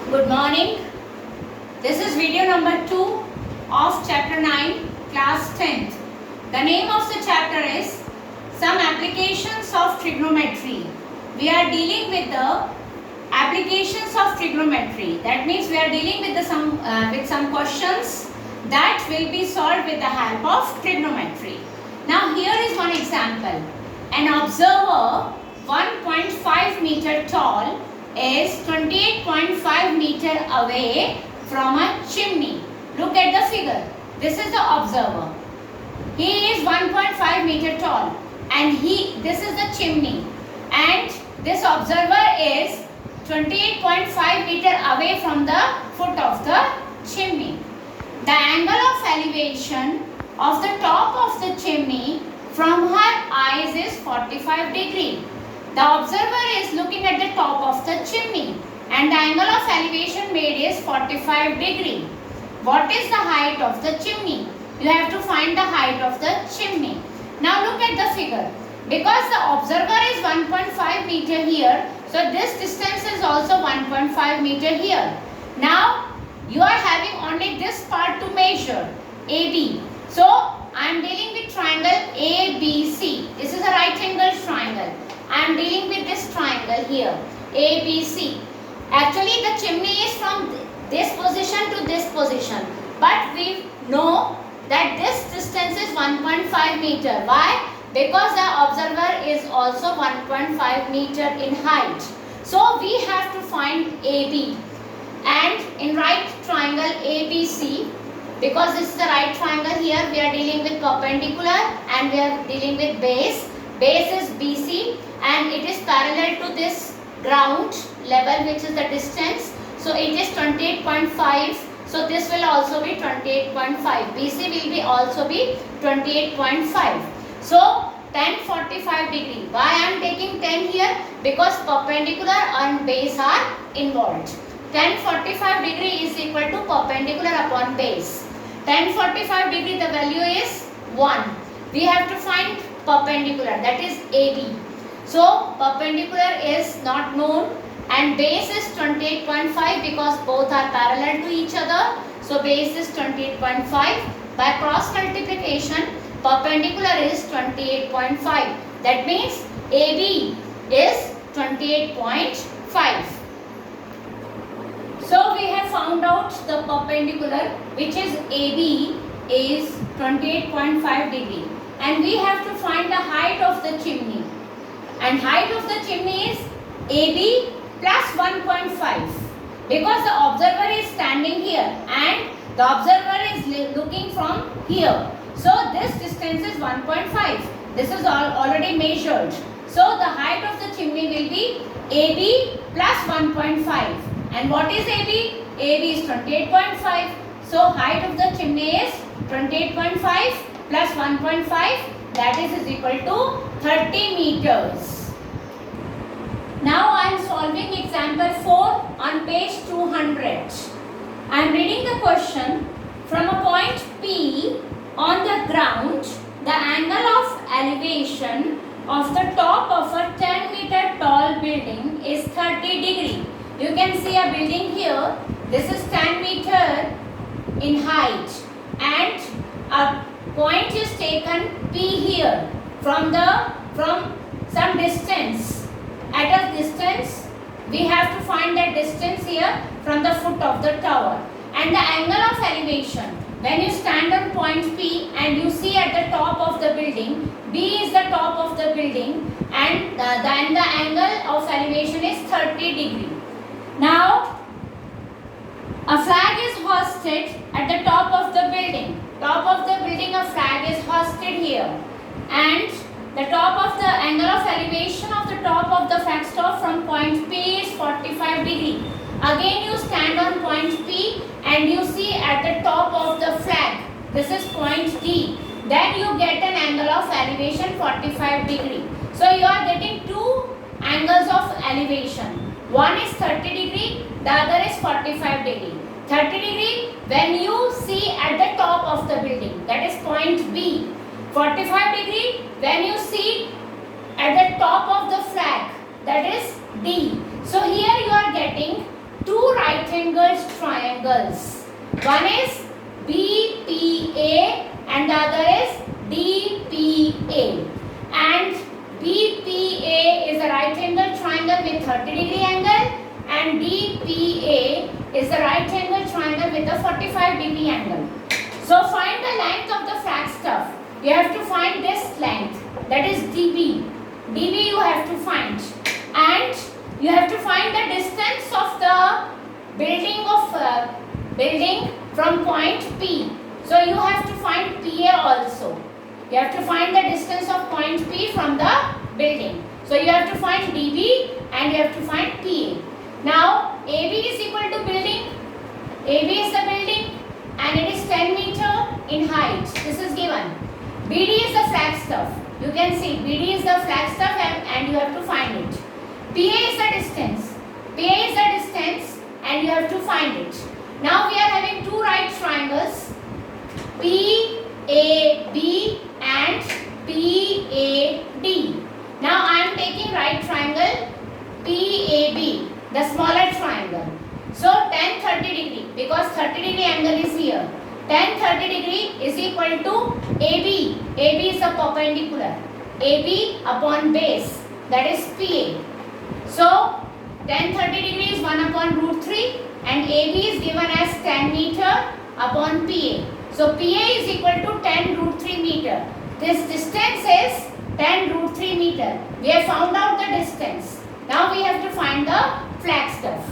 Good morning. This is video number 2 of chapter 9, class 10th. The name of the chapter is Some Applications of Trigonometry. We are dealing with the applications of trigonometry. That means we are dealing with some questions that will be solved with the help of trigonometry. Now here is one example. An observer 1.5 meter tall is 28.5 meter away from a chimney. Look at the figure. This is the observer. He is 1.5 meter tall and this is the chimney, and this observer is 28.5 meter away from the foot of the chimney. The angle of elevation of the top of the chimney from her eyes is 45 degree. The observer is looking at the top of the chimney and the angle of elevation made is 45 degree. What is the height of the chimney? You have to find the height of the chimney. Now look at the figure. Because the observer is 1.5 meter here, so this distance is also 1.5 meter here. Now you are having only this part to measure, AB. So I am dealing with triangle ABC. This is a right angle triangle. I am dealing with this triangle here, ABC. Actually the chimney is from this position to this position, but we know that this distance is 1.5 meter. Why? Because the observer is also 1.5 meter in height. So we have to find AB. And in right triangle ABC, because this is the right triangle here, we are dealing with perpendicular and we are dealing with base. Base is BC and it is parallel to this ground level, which is the distance. So it is 28.5. So this will also be 28.5. BC will be also be 28.5. So tan 45 degree. Why I am taking 10 here? Because perpendicular and base are involved. Tan 45 degree is equal to perpendicular upon base. Tan 45 degree, the value is 1. We have to find perpendicular, that is AB. So perpendicular is not known and base is 28.5 because both are parallel to each other. So base is 28.5. By cross multiplication, perpendicular is 28.5. That means AB is 28.5. So we have found out the perpendicular, which is AB is 28.5 degree. And we have to find the height of the chimney. And height of the chimney is AB plus 1.5. Because the observer is standing here and the observer is looking from here. So this distance is 1.5. This is already measured. So the height of the chimney will be AB plus 1.5. And what is AB? AB is 28.5. So height of the chimney is 28.5 plus 1.5, that is equal to 30 meters. Now I am solving example 4 on page 200. I am reading the question. From a point P on the ground, the angle of elevation of the top of a 10 meter tall building is 30 degree. You can see a building here. This is 10 meter in height and a point is taken P here from some distance. At a distance, we have to find that distance here from the foot of the tower. And the angle of elevation, when you stand on point P and you see at the top of the building, B is the top of the building, and then the angle of elevation is 30 degree. Now, a flag is hoisted at the top of the building. Top of the building, a flag is hoisted here, and the top of the angle of elevation of the top of the flag stop from point P is 45 degree. Again you stand on point P and you see at the top of the flag, this is point D. Then you get an angle of elevation 45 degree. So you are getting two angles of elevation. One is 30 degree, the other is 45 degree. 30 degree when you see at the top of the building, that is point B. 45 degree when you see at the top of the flag, that is D. So here you are getting two right angled triangles. One is BPA and the other is DPA. And BPA is a right angled triangle with 30-degree angle, and DPA is a right angled triangle with a 45-degree angle. So find the length of the flagstaff. You have to find this length, that is DB. DB you have to find, and you have to find the distance of the building from point P. So you have to find PA also. You have to find the distance of point P from the building. So you have to find DB and you have to find PA. Now AB is equal to building. AB is the building and it is 10 meter in height. This is given. BD is the flagstaff. You can see BD is the flagstaff and you have to find it. PA is the distance. PA is the distance and you have to find it. Now we are having two right triangles, PAB and PAD. Now I am taking right triangle PAB, the smaller triangle. So tan 30 degree, because 30 degree angle is here. Tan 30 degree is equal to AB. AB is a perpendicular. AB upon base, that is PA. So tan 30 degree is 1 upon root 3 and AB is given as 10 meter upon PA. So PA is equal to 10 root 3 meter. This distance is 10 root 3 meter. We have found out the distance. Now we have to find the flagstaff.